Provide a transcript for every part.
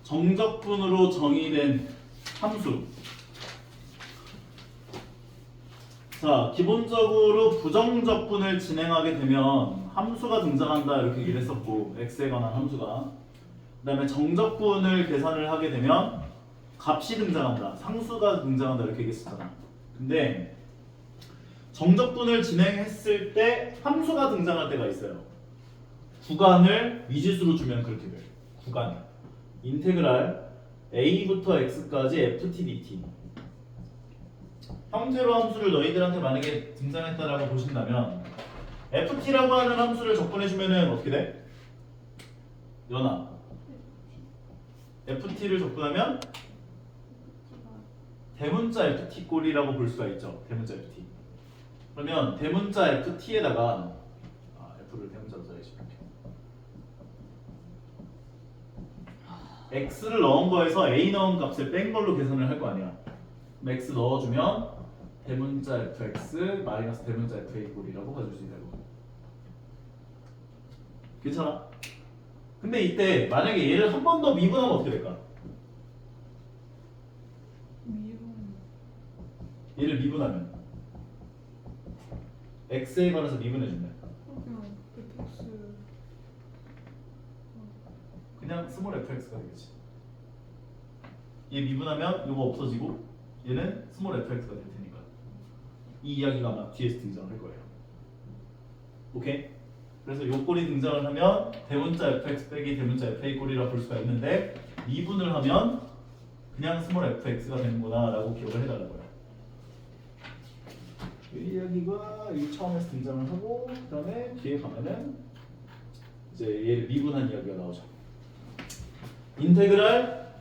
정적분으로 정의된 함수. 자, 기본적으로 부정적분을 진행하게 되면 함수가 등장한다 이렇게 얘기를 했었고, x에 관한 함수가. 그 다음에 정적분을 계산을 하게 되면 값이 등장한다, 상수가 등장한다 이렇게 얘기했었잖아. 근데 정적분을 진행했을 때 함수가 등장할 때가 있어요. 구간을 미지수로 주면 그렇게 돼요. 구간 인테그랄 a부터 x까지 ft dt 형태로 함수를 너희들한테 만약에 등장했다라고 보신다면 ft라고 하는 함수를 접근해주면은 어떻게 돼? 연합 ft를 접근하면 대문자 ft 꼴이라고 볼 수가 있죠. 대문자 ft. 그러면 대문자 ft에다가 f를 대문자로 써야지. x를 넣은 거에서 a 넣은 값을 뺀 걸로 계산을 할 거 아니야. 그럼 x 넣어주면 대문자 fx 마이너스 대문자 fa 꼴이라고 가질 수 있다고. 괜찮아? 근데 이때 만약에 얘를 한 번 더 미분하면 어떻게 될까? 얘를 미분하면 x에 관해서 미분해준다. 그냥 스몰 fx가 되겠지. 얘 미분하면 이거 없어지고 얘는 스몰 fx가 될 테니까 이 이야기가 아마 뒤에서 등장할 거예요. 오케이? 그래서 요 꼴이 등장을 하면 대문자 fx 빼기 대문자 fa 꼴이라 볼 수가 있는데 미분을 하면 그냥 스몰 fx가 되는구나 라고 기억을 해달라고요. 이 이야기가 이 처음에서 등장을 하고 그 다음에 뒤에 가면은 이제 얘를 미분한 이야기가 나오죠. 인테그랄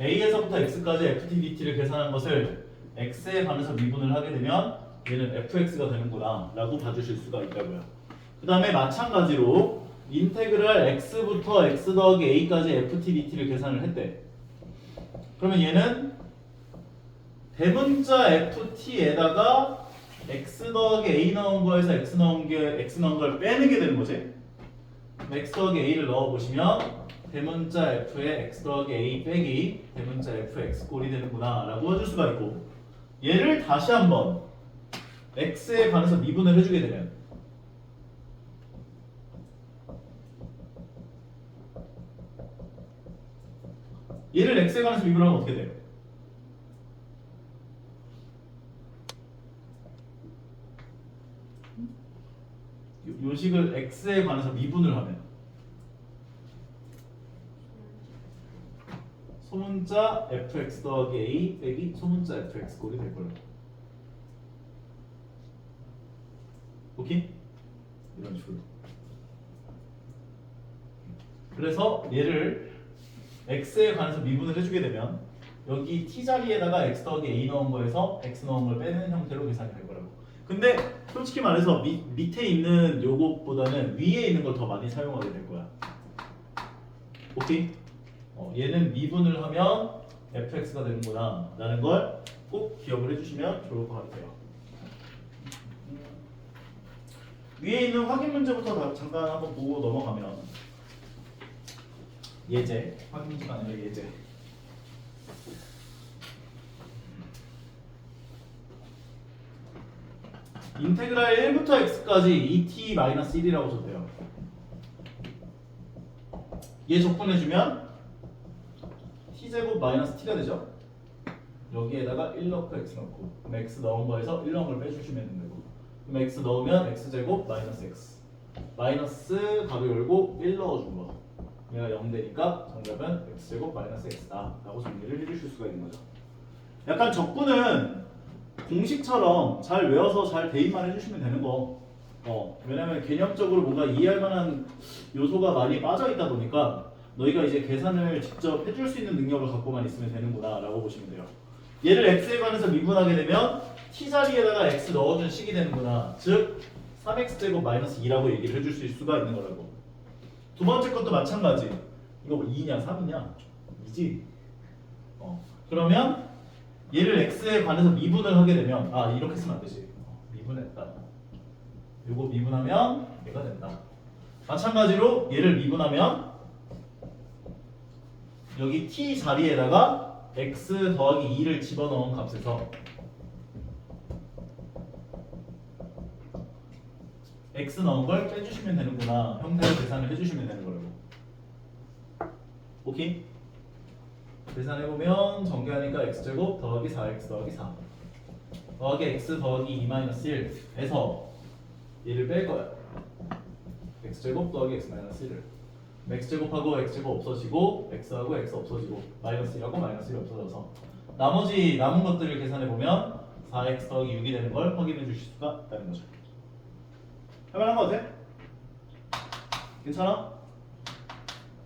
a에서부터 x까지 ft dt를 계산한 것을 x에 반해서 미분을 하게 되면 얘는 fx가 되는구나 라고 봐주실 수가 있다고요. 그 다음에 마찬가지로 인테그랄 x부터 x 더하기 a까지 ft dt를 계산을 했대. 그러면 얘는 대문자 ft에다가 x 더하기 a 넣은 거에서 x 넣은 걸 빼는 게 되는 거지. x 더하기 a를 넣어보시면 대문자 f에 x 더하기 a 빼기 대문자 fx 꼴이 되는구나 라고 해줄 수가 있고, 얘를 다시 한번 x에 관해서 미분을 해주게 되면 얘를 x에 관해서 미분하면 어떻게 돼요? 요 식을 x에 관해서 미분을 하면 소문자 fx 더하기 a 빼기 소문자 fx 꼴이 될 거예요. 오케이? 이런 식으로. 그래서 얘를 x에 관해서 미분을 해주게 되면 여기 t 자리에다가 x 더하기 a 넣은 거에서 x 넣은 걸 빼는 형태로 계산이 될 거라고. 근데 솔직히 말해서 밑에 있는 요것보다는 위에 있는 걸 더 많이 사용하게 될 거야. 오케이? 얘는 미분을 하면 fx가 되는구나 라는 걸 꼭 기억을 해주시면 좋을 것 같아요. 위에 있는 확인 문제부터 잠깐 한번 보고 넘어가면 예제, 확인 문제가 아니라 예제. 인테그랄 1부터 x까지 2t-1이라고 써도 돼요. 얘 적분해주면 t제곱 마이너스 t가 되죠. 여기에다가 1 넣고 x 넣고, 그럼 x 넣은 거에서 1 넣은 걸 빼주시면 되고, 그럼 x 넣으면 x제곱 마이너스 x 마이너스 가로 열고 1 넣어준 거, 얘가 0 되니까 정답은 x제곱 마이너스 x다 라고 정리를 해주실 수가 있는 거죠. 약간 적분은 공식처럼 잘 외워서 잘 대입만 해주시면 되는 거. 왜냐면 개념적으로 뭔가 이해할 만한 요소가 많이 빠져 있다 보니까 너희가 이제 계산을 직접 해줄 수 있는 능력을 갖고만 있으면 되는구나 라고 보시면 돼요. 얘를 x에 관해서 미분하게 되면 t 자리에다가 x 넣어준 식이 되는구나, 즉 3x제곱 마이너스 2라고 얘기를 해줄 수 있을 수가 있는 거라고. 두 번째 것도 마찬가지. 이거 2냐 3이냐 2지. 그러면 얘를 x에 관해서 미분을 하게 되면 이렇게 쓰면 안 되지. 미분했다. 요거 미분하면 얘가 된다. 마찬가지로 얘를 미분하면 여기 t 자리에다가 x 더하기 2를 집어넣은 값에서 x 넣은 걸 빼주시면 되는구나. 형태를 계산을 해주시면 되는 거라고. 오케이? 계산해보면 전개하니까 x제곱 더하기 4x 더하기 4 더하기 x 더하기 2-1에서 얘를 뺄 거야. x제곱 더하기 x-1을 x제곱하고 x제곱 없어지고 x하고 x 없어지고 마이너스 1하고 마이너스 1이 없어져서 나머지 남은 것들을 계산해보면 4x 더하기 6이 되는 걸 확인해 주실 수가 있다는 거죠. 할만한 거 같아? 괜찮아?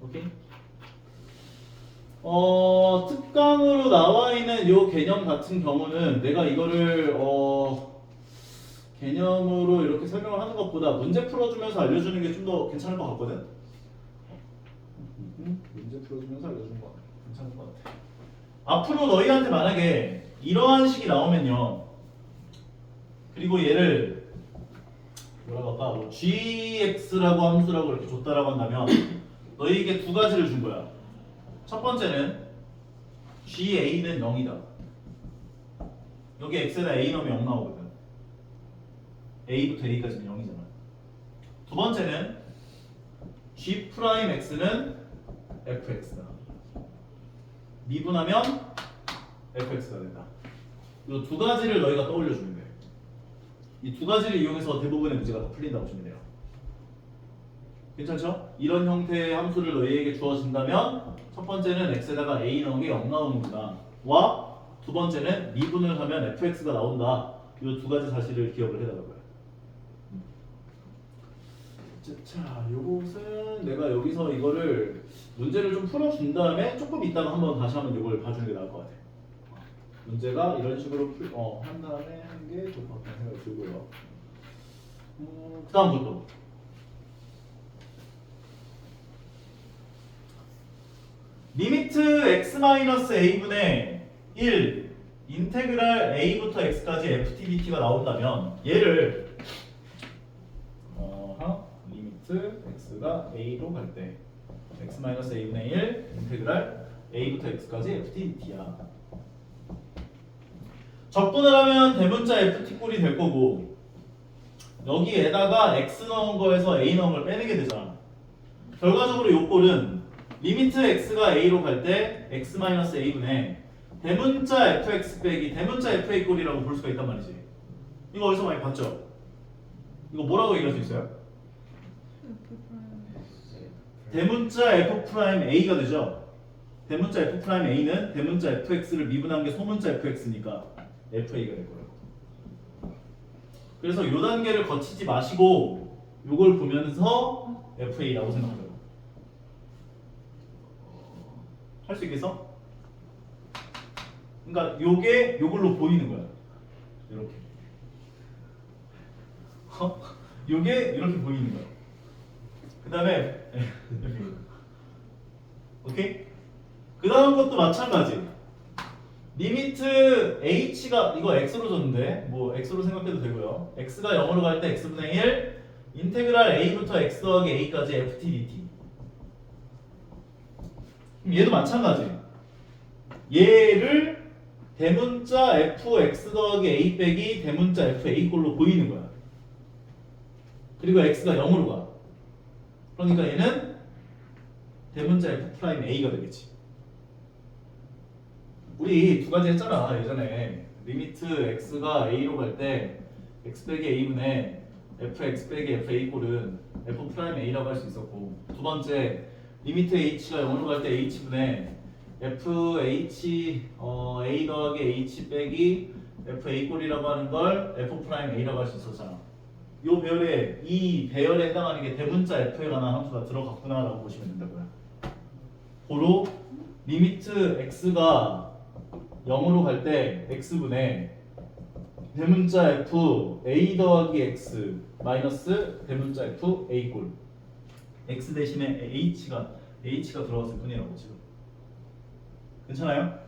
오케이. 특강으로 나와 있는 요 개념 같은 경우는 내가 이거를 개념으로 이렇게 설명을 하는 것보다 문제 풀어주면서 알려주는 게 좀 더 괜찮을 것 같거든. 문제 풀어주면서 알려주는 거 괜찮을 것 같아. 앞으로 너희한테 만약에 이러한 식이 나오면요. 그리고 얘를 뭐라고 할까? 뭐 gx라고 함수라고 이렇게 줬다라고 한다면 너희에게 두 가지를 준 거야. 첫 번째는 ga는 0이다. 여기 x에다 a 넣으면 0 나오거든. a부터 a까지는 0이잖아. 두 번째는 g'x는 fx다. 미분하면 fx가 된다. 이 두 가지를 너희가 떠올려주면 돼. 이 두 가지를 이용해서 대부분의 문제가 다 풀린다고 보시면 돼요. 괜찮죠? 이런 형태의 함수를 너희에게 주어진다면 첫 번째는 x에다가 a 넣은 게 0 나오는구나 와 두 번째는 미분을 하면 fx가 나온다. 이 두 가지 사실을 기억을 해달라고요. 자, 요것은 내가 여기서 이거를 문제를 좀 풀어준 다음에 조금 있다가 한번 다시 한번 이걸 봐주는 게 나을 것 같아. 문제가 이런 식으로 한 다음에 하는 게 좋을 것 같다는 생각이 들고요. 그 다음부터 리미트 x-a분의 1 인테그랄 a부터 x까지 ftdt가 나온다면 얘를 리미트 x가 a로 갈 때 x-a분의 1 인테그랄 a부터 x까지 ftdt야. 적분을 하면 대문자 ft꼴이 될 거고 여기에다가 x 넣은 거에서 a 넣은 걸 빼는 게 되잖아. 결과적으로 요 꼴은 리미트 x가 a로 갈 때 x-a분의 대문자 fx 빼기 대문자 fa 꼴이라고 볼 수가 있단 말이지. 이거 어디서 많이 봤죠? 이거 뭐라고 얘기할 수 있어요? 대문자 f'a가 되죠. 대문자 f'a는 대문자 fx를 미분한 게 소문자 fx니까 fa가 될 거예요. 그래서 요 단계를 거치지 마시고 요걸 보면서 fa라고 생각하세요. 할 수 있겠어? 그러니까 요게 요걸로 보이는 거야. 이렇게. 요게 이렇게 보이는 거야. 그 다음에 오케이? 그 다음 것도 마찬가지. 리미트 h가 이거 x로 줬는데 뭐 x로 생각해도 되고요. x가 0으로 갈 때 x분의 1 인테그랄 a부터 x 더하기 a까지 ftdt. 얘도 마찬가지. 얘를 대문자 fx 더하기 a 빼기 대문자 fa 꼴로 보이는 거야. 그리고 x가 0으로 가. 그러니까 얘는 대문자 f'a가 되겠지. 우리 두 가지 했잖아 예전에. 리미트 x가 a로 갈 때 x 빼기 a분의 fx 빼기 fa 꼴은 f'a라고 할 수 있었고, 두 번째 리미트 h가 0으로 갈 때 h분의 fh a 더하기 h 빼기 fa 꼴이라고 하는 걸 f'a라고 할 수 있었잖아. 요 배열에 이 배열에 해당하는 게 대문자 f에 관한 함수가 들어갔구나라고 보시면 된다고요. 고로 리미트 x가 0으로 갈 때 x분의 대문자 f a 더하기 x 마이너스 대문자 f a 꼴 x 대신에 h가 들어갔을 뿐이라고 지금. 괜찮아요?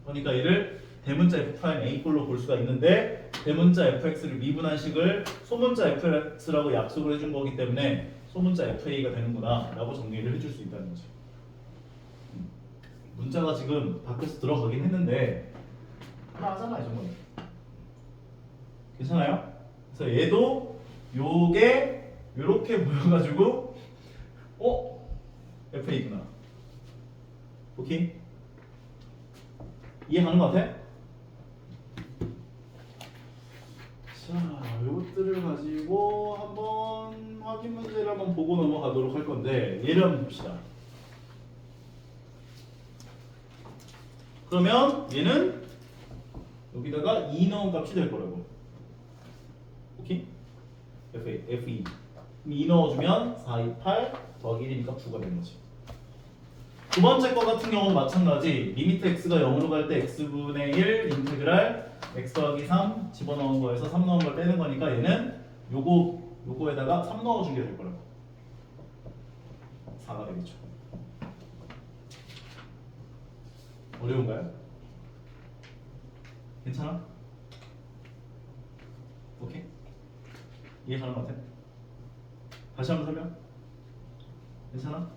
그러니까 얘를 대문자 f'(a) 꼴로 볼 수가 있는데 대문자 fx를 미분한 식을 소문자 fx라고 약속을 해준 거기 때문에 소문자 fa가 되는구나 라고 정리를 해줄 수 있다는 거지. 문자가 지금 밖에서 들어가긴 했는데 하나 하잖아 이 정도는. 괜찮아요? 그래서 얘도 요게 요렇게 보여가지고 FA구나. 오케이? 이해 가는 것 같아? 자, 요것들을 가지고 한번 확인 문제를 한번 보고 넘어가도록 할 건데 얘를 한번 봅시다. 그러면 얘는 여기다가 2 넣은 값이 될 거라고. 오케이? FE 2 넣어주면 4, 2, 8 더하기 1이니까 9가 되는 거지. 두 번째 거 같은 경우는 마찬가지. 리미트 x가 0으로 갈 때 x분의 1 인테그랄 x 더하기 3 집어넣은 거에서 3 넣은 걸 빼는 거니까 얘는 요거에다가 3 넣어주게 될 거라고. 4가 되겠죠. 어려운가요? 괜찮아? 오케이? 이해 가는 것 같아? 다시 한번 설명? 괜찮아?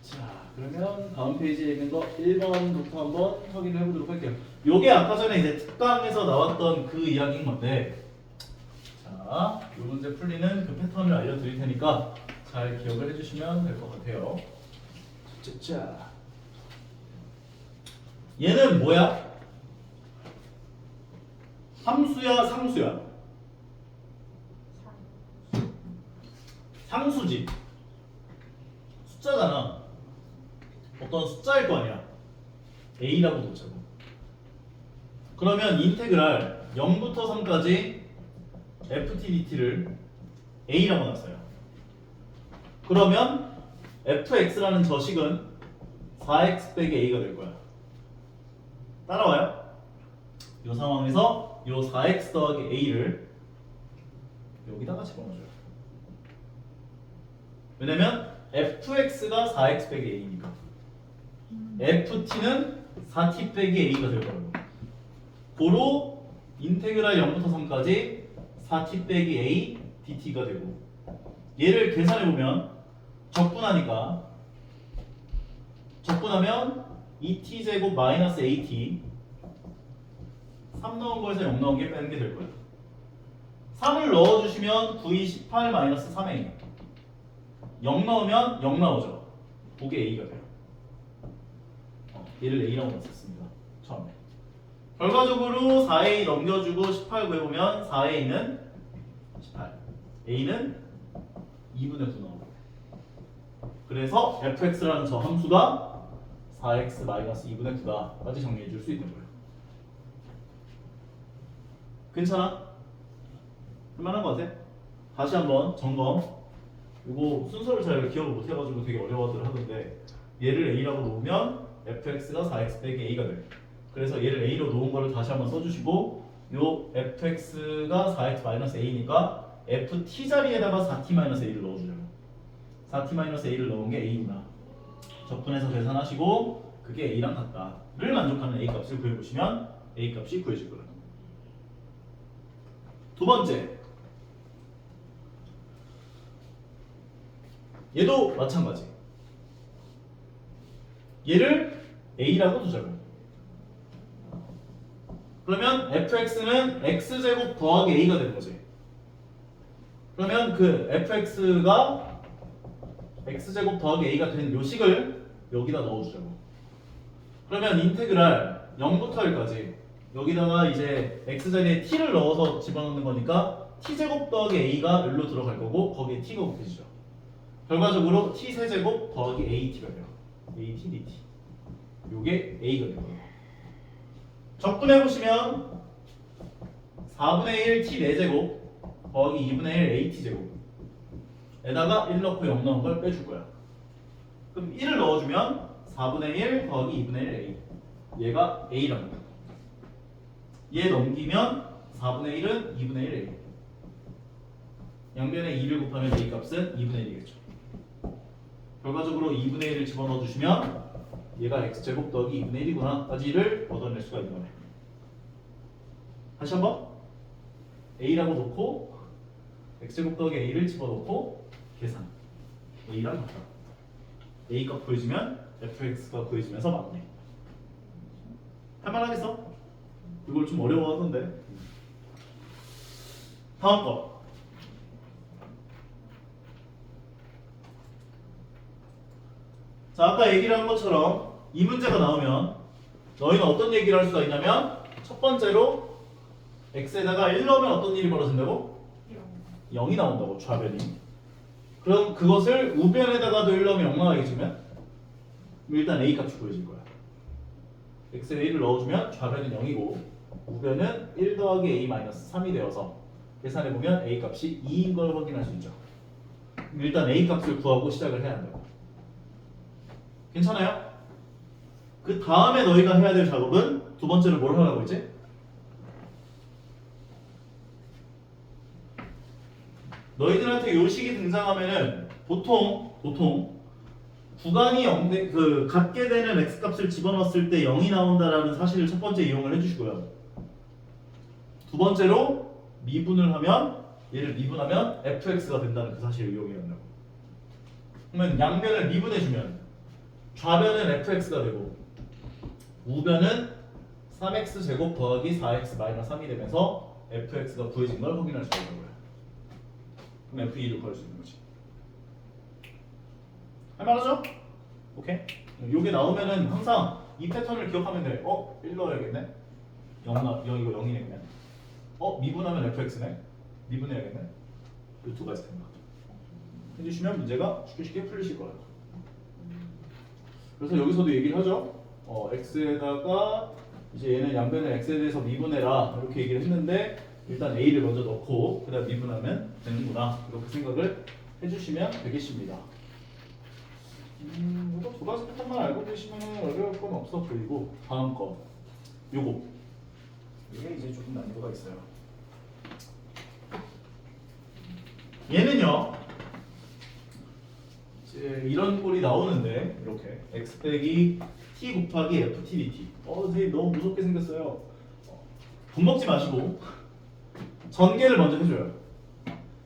자, 그러면 다음 페이지에 있는 거 1번부터 한번 확인을 해보도록 할게요. 요게 아까 전에 이제 특강에서 나왔던 그 이야기인 건데, 자, 요 문제 풀리는 그 패턴을 알려드릴 테니까 잘 기억을 해주시면 될 것 같아요. 자, 얘는 뭐야? 함수야, 상수야? 상수지. 숫자잖아. 어떤 숫자일 거 아니야. A라고 놓자고. 그러면 인테그랄 0부터 3까지 ftdt를 A라고 놨어요. 그러면 fx라는 저식은 4x 빼기 A가 될 거야. 따라와요? 이 상황에서 이 4x 더하기 A를 여기다가 집어넣어줘요. 왜냐면 fx가 4x 빼기 A니까 ft는 4t 빼기 A가 될 거라고. 고로 인테그랄 0부터 3까지 4t 빼기 A dt가 되고, 얘를 계산해보면 적분하면 2t제곱 마이너스 AT 3 넣은 거에서 0 넣은 게 빼는 게 될 거예요. 3을 넣어주시면 9, 18 마이너스 3A 0 넣으면 0 나오죠. 그게 A가 돼요. 얘를 A라고 썼습니다. 처음에. 결과적으로 4A 넘겨주고 18 구해보면 4A는 18, A는 2분의 9 나오고, 그래서 fx라는 저 함수가 4x 마이너스 2분의 9다까지 정리해줄 수 있는 거예요. 괜찮아? 할만한 거 같아? 다시 한번 점검. 이거 순서를 잘 기억을 못해가지고 되게 어려워들 하던데, 얘를 A라고 놓으면 fx가 4x 빼기 A가 돼요. 그래서 얘를 A로 놓은 거를 다시 한번 써주시고, 요 fx가 4x 마이너스 A니까 ft 자리에다가 4t 마이너스 A를 넣어주죠. 4t 마이너스 A를 넣은 게 A구나. 적분해서 계산하시고 그게 A랑 같다를 만족하는 A 값을 구해보시면 A 값이 구해질 거예요. 두 번째, 얘도 마찬가지. 얘를 A라고 두자고. 그러면 fx는 x제곱 더하기 A가 되는 거지. 그러면 그 fx가 x제곱 더하기 A가 되는 요 식을 여기다 넣어주자고. 그러면 인테그랄 0부터 1까지 여기다가 이제 x자리에 t를 넣어서 집어넣는 거니까 t제곱 더하기 A가 여기로 들어갈 거고, 거기에 t가 곱해지죠. 결과적으로 t 세제곱 더하기 AT가 돼요. AT dt. 요게 A가 되는 거예요. 적분해보시면 4분의 1 t 4제곱 더하기 2분의 1 AT제곱 에다가 1 넣고 0 넣은 걸 빼줄 거야. 그럼 1을 넣어주면 4분의 1 더하기 2분의 1 A, 얘가 A라는 거야. 얘 넘기면 4분의 1은 2분의 1 A, 양변에 2를 곱하면 A 값은 2분의 1이겠죠. 결과적으로 2분의 1을 집어넣어 주시면 얘가 x제곱 더하기 2분의 1이구나 까지를 얻어낼 수가 있는 거네. 다시 한번 A라고 놓고 x제곱 더하기 A를 집어넣고 계산. A랑 같다. A값 구해지면 fx가 구해지면서 막네. 할만하겠어? 이걸 좀 어려워하던데. 다음 거. 자, 아까 얘기를 한 것처럼 이 문제가 나오면 너희는 어떤 얘기를 할 수가 있냐면 첫 번째로 x에다가 1 넣으면 어떤 일이 벌어진다고? 0이 나온다고, 좌변이. 그럼 그것을 우변에다가도 1 넣으면 0 나와야겠지만 일단 a 값이 구해질 거야. x에 1을 넣어주면 좌변은 0이고 우변은 1 더하기 a 마이너스 3이 되어서 계산해보면 a 값이 2인 걸 확인할 수 있죠. 그럼 일단 a 값을 구하고 시작을 해야 한다고. 괜찮아요? 그 다음에 너희가 해야 될 작업은 두 번째로 뭘 하라고 했지? 너희들한테 요 식이 등장하면은 보통 구간이 0대 그 같게 되는 x 값을 집어넣었을 때 0이 나온다라는 사실을 첫 번째 이용을 해주시고요. 두 번째로 미분을 하면 얘를 미분하면 fx가 된다는 그 사실을 이용해야 한다고. 그러면 양변을 미분해주면 좌변은 fx가 되고 우변은 3x 제곱 더하기 4x 마이너스 3이 되면서 fx가 구해진 걸 확인할 수가 있는 거예요. 그럼 f2를 구할 수 있는 거지. 할만하죠? 오케이? 요게 나오면은 항상 이 패턴을 기억하면 돼. 1 넣어야겠네. 0 이거 0이네 그냥. 미분하면 fx네. 미분해야겠네. 이 두 가지 생각 해주시면 문제가 쉽게 풀리실 거예요. 그래서 여기서도 얘기를 하죠. x에다가 이제 얘는 양변을 x에 대해서 미분해라 이렇게 얘기를 했는데 일단 a를 먼저 넣고 그다음 미분하면 되는구나 이렇게 생각을 해주시면 되겠습니다. 이거 두 가지 패턴만 알고 계시면 어려울 건 없어 보이고 다음 거 요거 이게 이제 조금 난이도가 있어요. 얘는요 이제 이런 꼴이 나오는데 이렇게 x 빼기 t 곱하기 ft dt 선생님 너무 무섭게 생겼어요. 돈 먹지 마시고 전개를 먼저 해줘요.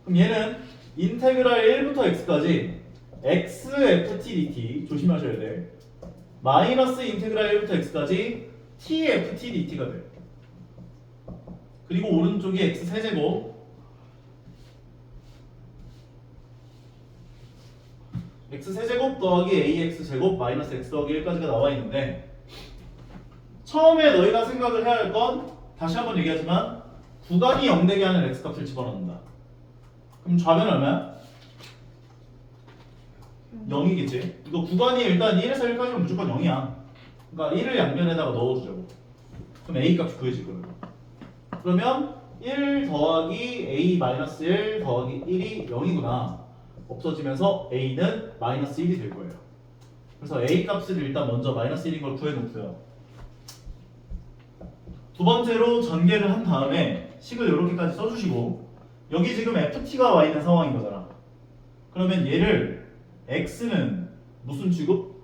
그럼 얘는 인테그랄 1부터 x까지 x ft dt 조심하셔야 돼. 마이너스 인테그랄 1부터 x까지 t ft dt가 돼. 그리고 오른쪽이 x 세제곱 x 세제곱 더하기 ax 제곱 마이너스 x 더하기 1까지가 나와 있는데 처음에 너희가 생각을 해야 할 건 다시 한번 얘기하지만 구간이 0되게 하는 x 값을 집어넣는다. 그럼 좌변은 얼마야? 0이겠지? 이거 구간이 일단 1에서 1까지는 무조건 0이야. 그러니까 1을 양변에다가 넣어주자고. 그럼 a 값이 구해질 거예요. 그러면 1 더하기 a 마이너스 1 더하기 1이 0이구나. 없어지면서 a는 마이너스 1이 될 거예요. 그래서 a 값을 일단 먼저 마이너스 1인 걸 구해놓고요. 두 번째로 전개를 한 다음에 식을 이렇게까지 써주시고 여기 지금 ft가 와 있는 상황인 거잖아. 그러면 얘를 x는 무슨 취급?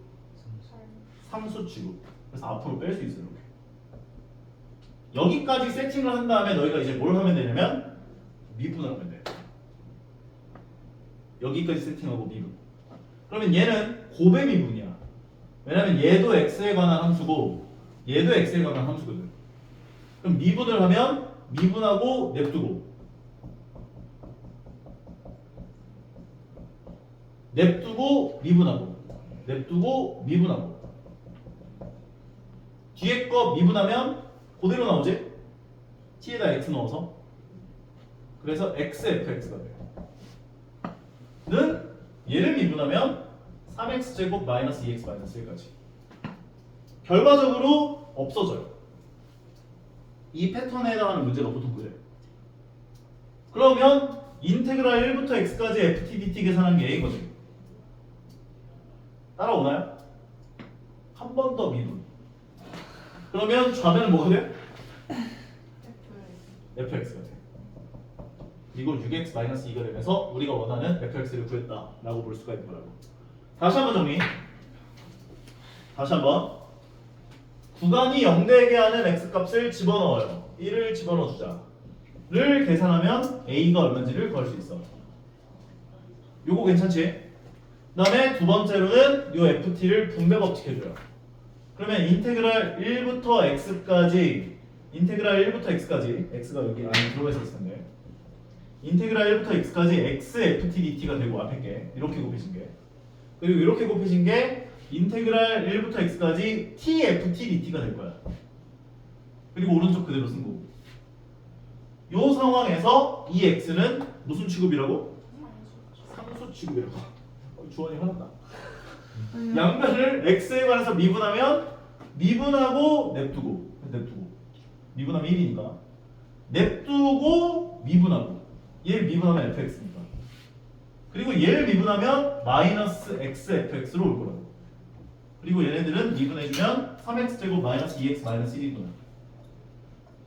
상수 취급. 그래서 앞으로 뺄 수 있어요. 이렇게. 여기까지 세팅을 한 다음에 너희가 이제 뭘 하면 되냐면 미분을 하면 돼. 여기까지 세팅하고 미분. 그러면 얘는 고배 미분이야. 왜냐면 얘도 x에 관한 함수고 얘도 x에 관한 함수거든. 그럼 미분을 하면 미분하고 냅두고 미분하고 뒤에 거 미분하면 그대로 나오지? t에다 x 넣어서 그래서 xfx가 돼요. 는 얘를 미분하면 3x제곱 마이너스 2x 마이너스 1까지 결과적으로 없어져요. 이 패턴에 해당하는 문제가 보통 그래. 그러면 인테그랄 1부터 x까지 ft dt 계산한 게 a인 거지. 따라오나요? 한 번 더 미분. 그러면 좌변은 뭐가 돼? fx가 돼. 이거 6x-2가 되면서 우리가 원하는 fx를 구했다 라고 볼 수가 있는 거라고. 다시 한번 정리. 다시 한번 구간이 0되게 하는 x값을 집어넣어요. 1을 집어넣어주자 를 계산하면 a가 얼마인지를 구할 수 있어. 요거 괜찮지? 그 다음에 두 번째로는 요 ft를 분배 법칙 해줘요. 그러면 인테그랄 1부터 x까지 x가 여기 안에 들어가 있을 텐데 인테그랄 1부터 x까지 x ft dt가 되고 앞에 게 이렇게 곱해진 게 그리고 이렇게 곱해진 게 인테그랄 1부터 x까지 t ft dt가 될 거야. 그리고 오른쪽 그대로 쓴 거고. 요 상황에서 이 x는 무슨 취급이라고? 상수 취급이라고. 주원이 화났다. 양변을 x에 관해서 미분하면 미분하고 냅두고 미분하면 1이니까 냅두고 미분하고 얘를 미분하면 fx니까 그리고 얘를 미분하면 마이너스 x fx로 올 거라고. 그리고 얘네들은 미분해주면 3x제곱 마이너스 2x 마이너스 1이구나.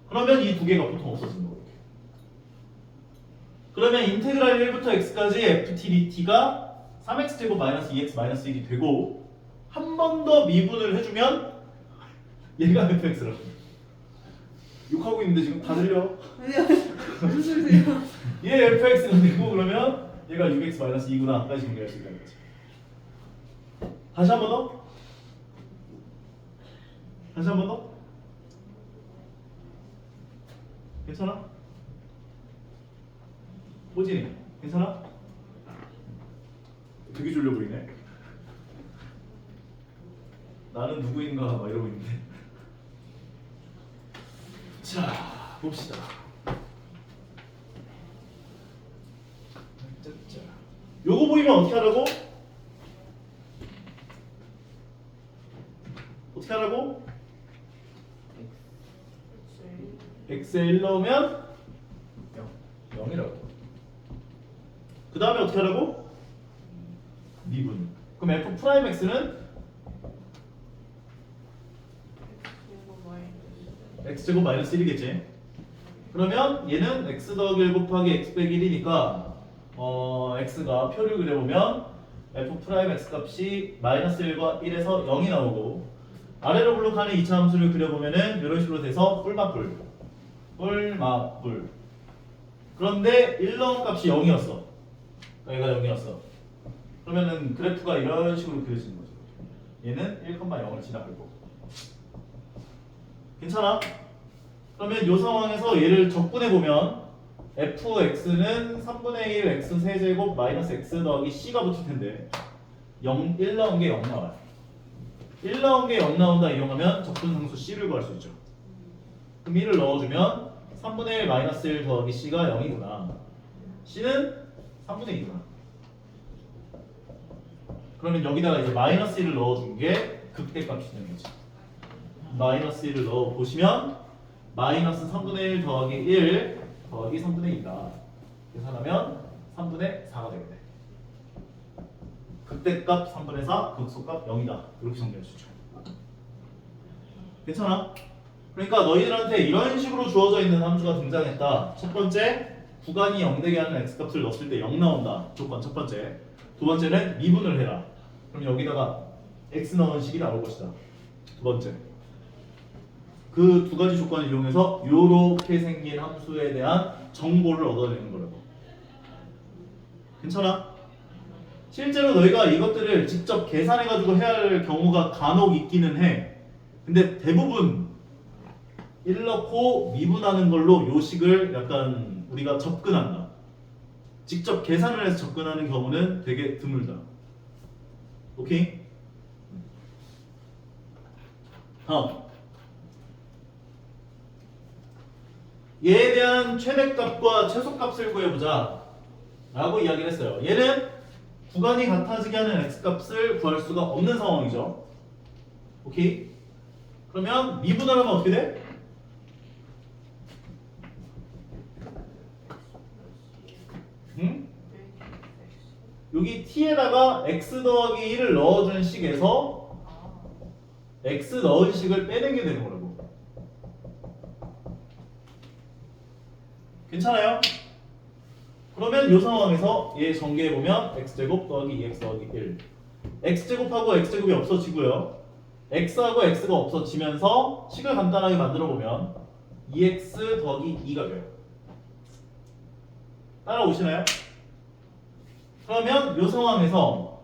그러면 이 두 개가 보통 없어지는 거예요. 그러면 인테그랄 1부터 x까지 ft dt가 3x제곱 마이너스 2x 마이너스 1이 되고 한 번 더 미분을 해주면 얘가 fx라고. 욕하고 있는데 지금 다 들려? 아니요. 무슨 소리세요? 얘 fx가 되고 그러면 얘가 6x 마이너스 2구나 까지 정리할 수 있다는 거지. 다시 한 번 더? 다시 한 번 더? 괜찮아? 호진이 괜찮아? 되게 졸려 보이네. 나는 누구인가 막 이러고 있는데. 자 봅시다. 요거 보이면 어떻게 하라고? 어떻게 하라고? x에 1 넣으면 0이라고. 그 다음에 어떻게 하라고? 미분. 그럼 f 프라임 x는 x제곱 마이너스 1이겠지. 그러면 얘는 x 더하기 1 곱하기 x 빼기 1이니까 x가 표를 그려보면 f 프라임 x 값이 마이너스 1과 1에서 0이 나오고 아래로 블록하는 2차 함수를 그려보면은 이런 식으로 돼서 뿔맛뿔 뿔맛뿔. 그런데 1 넣은 값이 0이었어. 얘가 0이었어. 그러면은 그래프가 이런 식으로 그려지는 거죠. 얘는 1,0을 지나갈 거고. 괜찮아? 그러면 이 상황에서 얘를 적분해보면 fx는 3분의 1 x 세제곱 마이너스 x 더하기 c가 붙을 텐데 1 넣은 게 0 나와요. 1 넣은 게 0 나온다 이용하면 적분상수 c를 구할 수 있죠. 그럼 1을 넣어주면 3분의 1 마이너스 1 더하기 c가 0이구나. c는 3분의 2구나. 그러면 여기다가 이제 마이너스 1을 넣어준 게 극대값이 되는 거지. 마이너스 1을 넣어보시면 마이너스 3분의 1 더하기 1 더하기 3분의 2다. 계산하면 3분의 4가 되겠네. 극대값 3분의 4, 극소값 0이다. 이렇게 정리할 수 있죠. 괜찮아? 그러니까 너희들한테 이런 식으로 주어져 있는 함수가 등장했다. 첫 번째, 구간이 0 되게 하는 x값을 넣었을 때 0 나온다. 조건 첫 번째. 두 번째는 미분을 해라. 그럼 여기다가 x 넣은 식이 나올 것이다. 두 번째. 그 두 가지 조건을 이용해서 요렇게 생긴 함수에 대한 정보를 얻어내는 거라고. 괜찮아? 실제로 너희가 이것들을 직접 계산해가지고 해야 할 경우가 간혹 있기는 해. 근데 대부분 1 넣고 미분하는 걸로 요 식을 약간 우리가 접근한다. 직접 계산을 해서 접근하는 경우는 되게 드물다. 오케이? 다음. 얘에 대한 최대값과 최소값을 구해보자 라고 이야기를 했어요. 얘는 구간이 같아지게 하는 x값을 구할 수가 없는 상황이죠. 오케이? 그러면 미분을 하면 어떻게 돼? 응? 여기 t에다가 x 더하기 1을 넣어준 식에서 x 넣은 식을 빼내게 되는 거라고. 괜찮아요? 그러면 이 상황에서 얘 전개해보면 x제곱 더하기 2x 더하기 1 x제곱하고 x제곱이 없어지고요. x하고 x가 없어지면서 식을 간단하게 만들어보면 2x 더하기 2가 돼요. 따라오시나요? 그러면 이 상황에서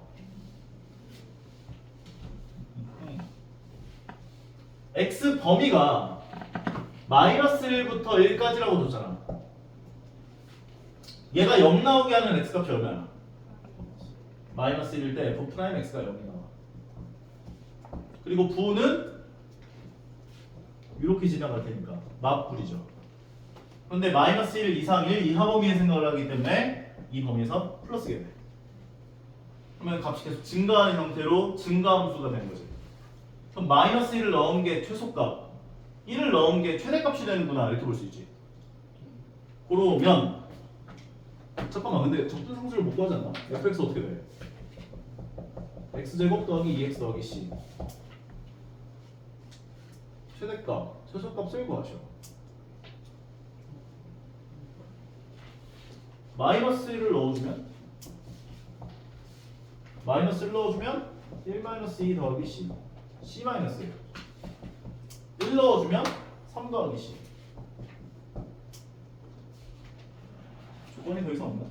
x 범위가 마이너스 1부터 1까지라고 줬잖아. 얘가 0 나오게 하는 x 값이 얼마야? 마이너스 1일 때 f 프라임 x가 0이 나와. 그리고 부는 이렇게 지나갈 테니까 맞불이죠. 그런데 마이너스 1 이상 1 이하 범위에 생각을 하기 때문에 이 범위에서 플러스게 돼. 그러면 값이 계속 증가하는 형태로 증가함수가 되는 거지. 그럼 마이너스 1을 넣은 게 최소값, 1을 넣은 게 최대값이 되는구나 이렇게 볼 수 있지. 그러면 잠깐만, 근데 적분상수를 못 구하지 않나? fx 어떻게 돼? x제곱 더하기 2x 더하기 c 최대값, 최소값을 구하셔. 마이너스 1을 넣어주면 마이너스 1 넣어주면 1 마이너스 2 더하기 c c 마이너스 1 넣어주면 3 더하기 c 조건이 더 이상 없나?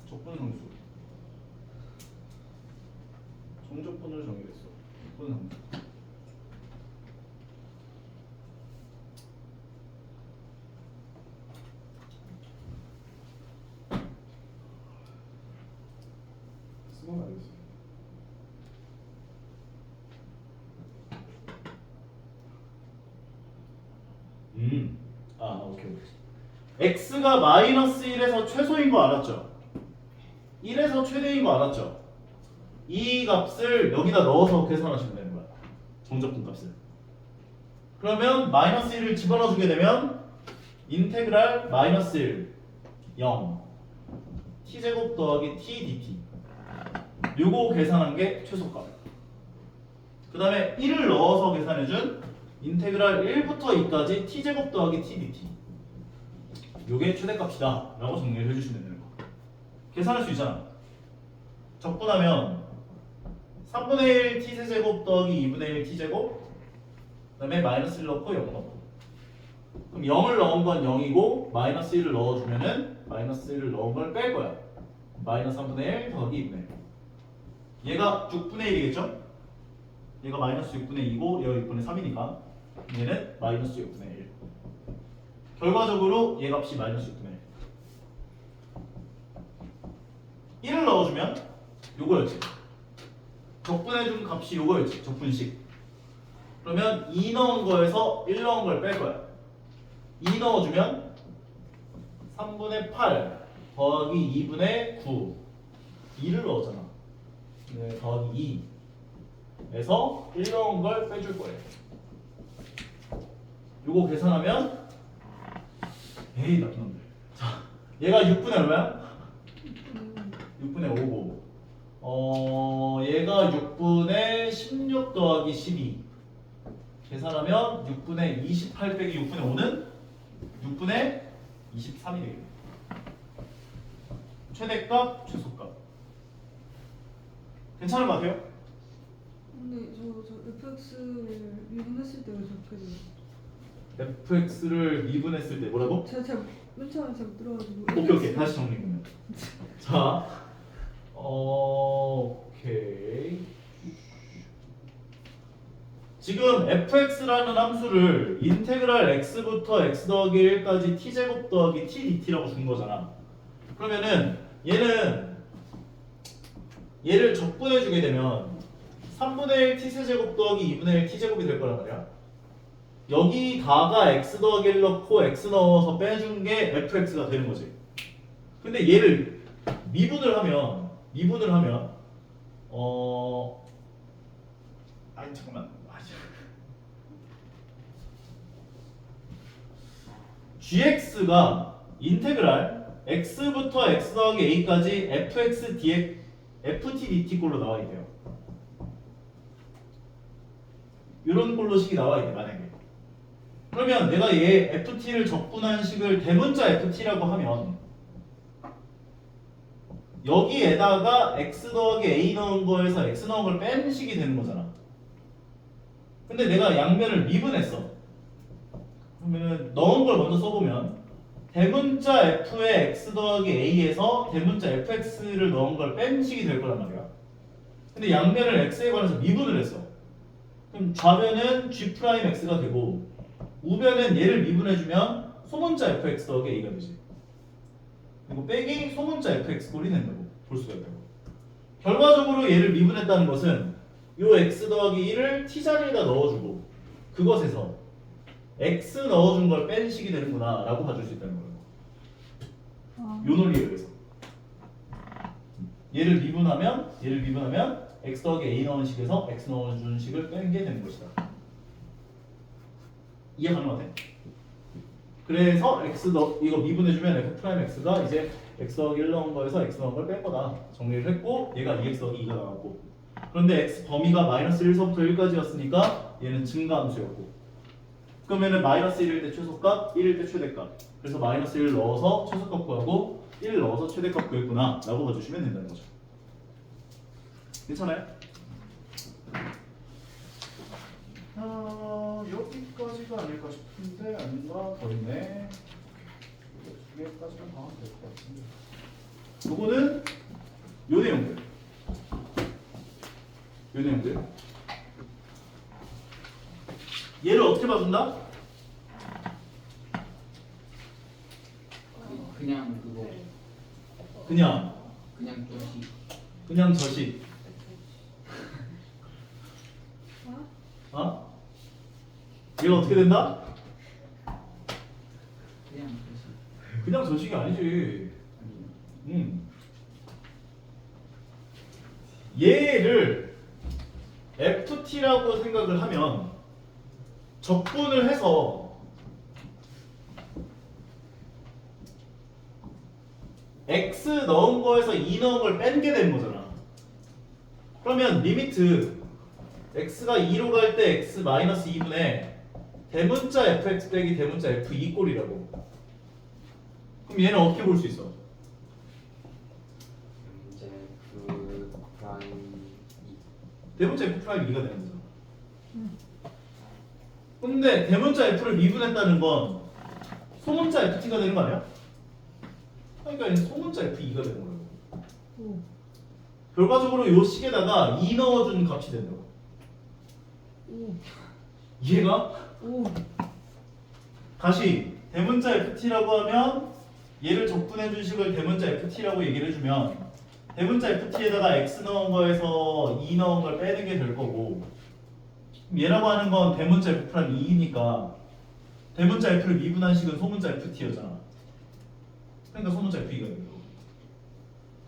적분 상수 정적분을 정의했어. 적분 상수 쓰고 말겠어. 오케이. x가 마이너스 1에서 최소인 거 알았죠? 1에서 최대인 거 알았죠? 이 값을 여기다 넣어서 계산하시면 되는 거야. 정적분 값을. 그러면 마이너스 1을 집어넣어 주게 되면 인테그랄 마이너스 1 0 t제곱 더하기 t dt 요거 계산한 게 최소값. 그 다음에 1을 넣어서 계산해준 인테그랄 1부터 2까지 t제곱 더하기 t dt 요게 최대값이다 라고 정리를 해주시면 되는 거. 계산할 수 있잖아. 적분하면 3분의 1 t세제곱 더하기 2분의 1 t제곱 그 다음에 마이너스 1 넣고 0 넣고 그럼 0을 넣은 건 0이고 마이너스 1을 넣어주면은 마이너스 1을 넣은 걸 뺄 거야. 마이너스 3분의 1 더하기 2분의 1 얘가 6분의 1이겠죠? 얘가 마이너스 6분의 2고 얘가 6분의 3이니까 얘는 마이너스 6분의 1 결과적으로 얘 값이 마이너스 6분의 1 1을 넣어주면 요거였지. 적분해준 값이 요거였지. 적분식. 그러면 2 넣은 거에서 1 넣은 걸 뺄 거야. 2 넣어주면 3분의 8 더하기 2분의 9 2를 넣었잖아. 네, 더하기 2에서 1 넣은 걸 빼줄 거예요. 요거 계산하면 에이 나쁜 놈들. 자, 얘가 6분의 얼마야? 6분의 5고 얘가 6분의 16 더하기 12 계산하면 6분의 28 빼기 6분의 5는 6분의 23이 되겠네. 최대값, 최소값 괜찮은 것 같아요? 근데 저 fx를 미분했을 때 왜 저렇게 돼요? fx를 미분했을 때 뭐라고? 제가 맨 처음에 잘못 들어가지고. 오케이 다시 정리해보면 자 오케이 지금 fx라는 함수를 인테그랄 x부터 x 더하기 1까지 t제곱 더하기 t dt라고 준 거잖아. 그러면은 얘를 적분해 주게 되면 3분의 1 t세제곱 더하기 2분의 1 t제곱이 될 거란 말이야. 여기다가 x 더하기 1 넣고 x 넣어서 빼준 게 fx가 되는 거지. 근데 얘를 미분을 하면 아니 잠깐만 gx가 인테그랄 x부터 x 더하기 a까지 fx dx ft dt 꼴로 나와 있대요. 이런 꼴로 식이 나와 있대 만약에. 그러면 내가 얘 ft를 적분한 식을 대문자 ft라고 하면 여기에다가 x 더하기 a 넣은 거에서 x 넣은 걸 뺀 식이 되는 거잖아. 근데 내가 양면을 미분했어. 그러면은 넣은 걸 먼저 써보면 대문자 f의 x 더하기 a에서 대문자 fx를 넣은 걸 뺀 식이 될 거란 말이야. 근데 양면을 x에 관해서 미분을 했어. 그럼 좌변은 g 프라임 x가 되고 우변은 얘를 미분해주면 소문자 fx 더하기 a가 되지. 그리고 빼기 소문자 fx 꼴이 된다고 볼 수가 있다고. 결과적으로 얘를 미분했다는 것은 요 x 더하기 1을 t자리에다 넣어주고 그것에서 x 넣어준 걸 뺀 식이 되는구나 라고 봐줄 수 있다는 거예요. 아, 요 논리에 의해서 얘를 미분하면 x 더하기 a 넣은 식에서 x 넣어준 식을 뺀 게 되는 것이다. 이해 가능하대? 그래서 이거 미분해주면 f 프라임 x가 이제 x 더하기 1 넣은 거에서 x 넣은 걸 뺀 거다 정리를 했고 얘가 2x 더하기 2가 나왔고 그런데 x 범위가 마이너스 1서부터 1까지였으니까 얘는 증가함수였고 그러면은 마이너스 1일 때 최소값, 1일 때 최대값. 그래서 마이너스 1 넣어서 최소값 구하고 1 넣어서 최대값 구했구나 라고 봐주시면 된다는 거죠. 괜찮아요? 여기까지가 아닐까 싶은데 아닌가? 더 있네. 두 개까지만 다 하면 될 것 같은데. 요거는 요 내용들. 요 내용들. 얘를 어떻게 봐준다? 그냥 그거 그냥 조시 그냥 저식. 아? 어? 얘가 어떻게 된다? 그냥 조시 그냥 저식이 아니지. 아니 얘를 ft라고 생각을 하면 적분을 해서 x 넣은 거에서 2 넣은 걸 뺀 게 되는 거잖아. 그러면 리미트 x가 2로 갈 때 x 마이너스 2분의 대문자 fx 빼기 대문자 f2 꼴이라고. 그럼 얘는 어떻게 볼 수 있어? 이제 그 프라임 대문자 f 프라임 2가 되는 거잖아. 근데 대문자 f를 미분했다는 건 소문자 ft가 되는 거 아니야? 그러니까 얘는 소문자 f2가 되는 거라고. 오. 결과적으로 요 식에다가 2 넣어준 값이 된다고. 오. 이해가? 오. 다시 대문자 ft라고 하면 얘를 적분해준 식을 대문자 ft라고 얘기를 해주면 대문자 ft에다가 x 넣은 거에서 2 넣은 걸 빼는 게 될 거고 얘라고 하는 건 대문자 f 프라임 2이니까 대문자 f를 미분한 식은 소문자 ft였잖아. 그러니까 소문자 f가 되는 거고.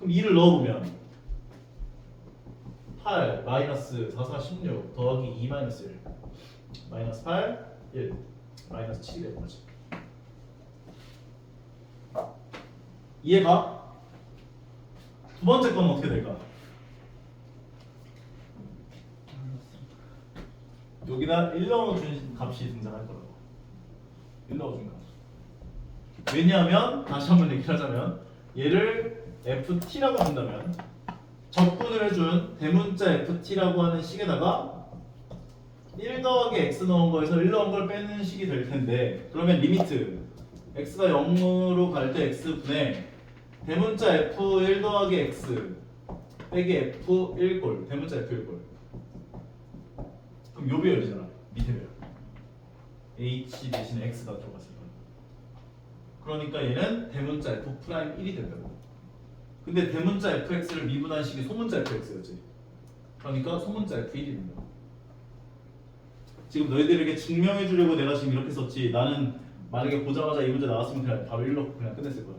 그럼 2를 넣어보면 8 마이너스 4, 4, 16 더하기 2 마이너스 1 마이너스 8, 1 마이너스 7이 되는 거지. 이해가? 두 번째 건 어떻게 될까? 여기다 1 넣어준 값이 등장할 거라고. 1 넣어준 값. 왜냐하면 다시 한번 얘기를 하자면 얘를 ft라고 한다면 적분을 해준 대문자 ft라고 하는 식에다가 1 더하기 x 넣은 거에서 1 넣은 걸 빼는 식이 될 텐데 그러면 리미트 x가 0으로 갈 때 x분의 대문자 f 1 더하기 x 빼기 f 1꼴 대문자 f 1꼴 그럼 요 배열이잖아. 밑에 배열 h 대신에 x가 들어갔을 거야. 그러니까 얘는 대문자 f 프라임 1이 된다고. 근데 대문자 fx를 미분한 식이 소문자 fx였지. 그러니까 소문자 f1이 된다. 지금 너희들에게 증명해 주려고 내가 지금 이렇게 썼지. 나는 만약에 보자마자 이 문제 나왔으면 그냥 바로 1 넣고 그냥 끝냈을 거야.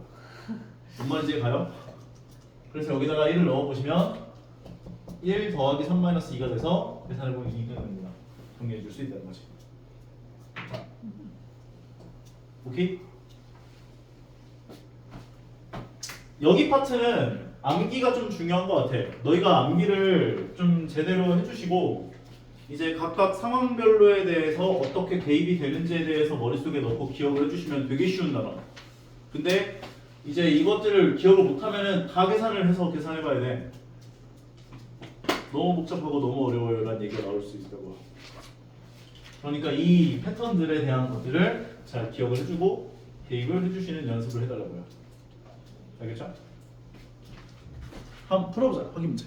뭔 말인지 가요? 그래서 여기다가 1을 넣어보시면 1 더하기 3 마이너스 2가 돼서 계산을 보면 2가 됩니다. 정리해 줄 수 있다는 거지. 자, 오케이? 여기 파트는 암기가 좀 중요한 것 같아. 너희가 암기를 좀 제대로 해주시고 이제 각각 상황별로에 대해서 어떻게 대입이 되는지에 대해서 머릿속에 넣고 기억을 해주시면 되게 쉬운 단어. 근데 이제 이것들을 기억을 못하면은 다 계산을 해서 계산해봐야 돼. 너무 복잡하고 너무 어려워요 라는 얘기가 나올 수 있다고. 그러니까 이 패턴들에 대한 것들을 잘 기억을 해주고 대입을 해주시는 연습을 해달라고요. 알겠죠? 한번 풀어보자. 확인 문제.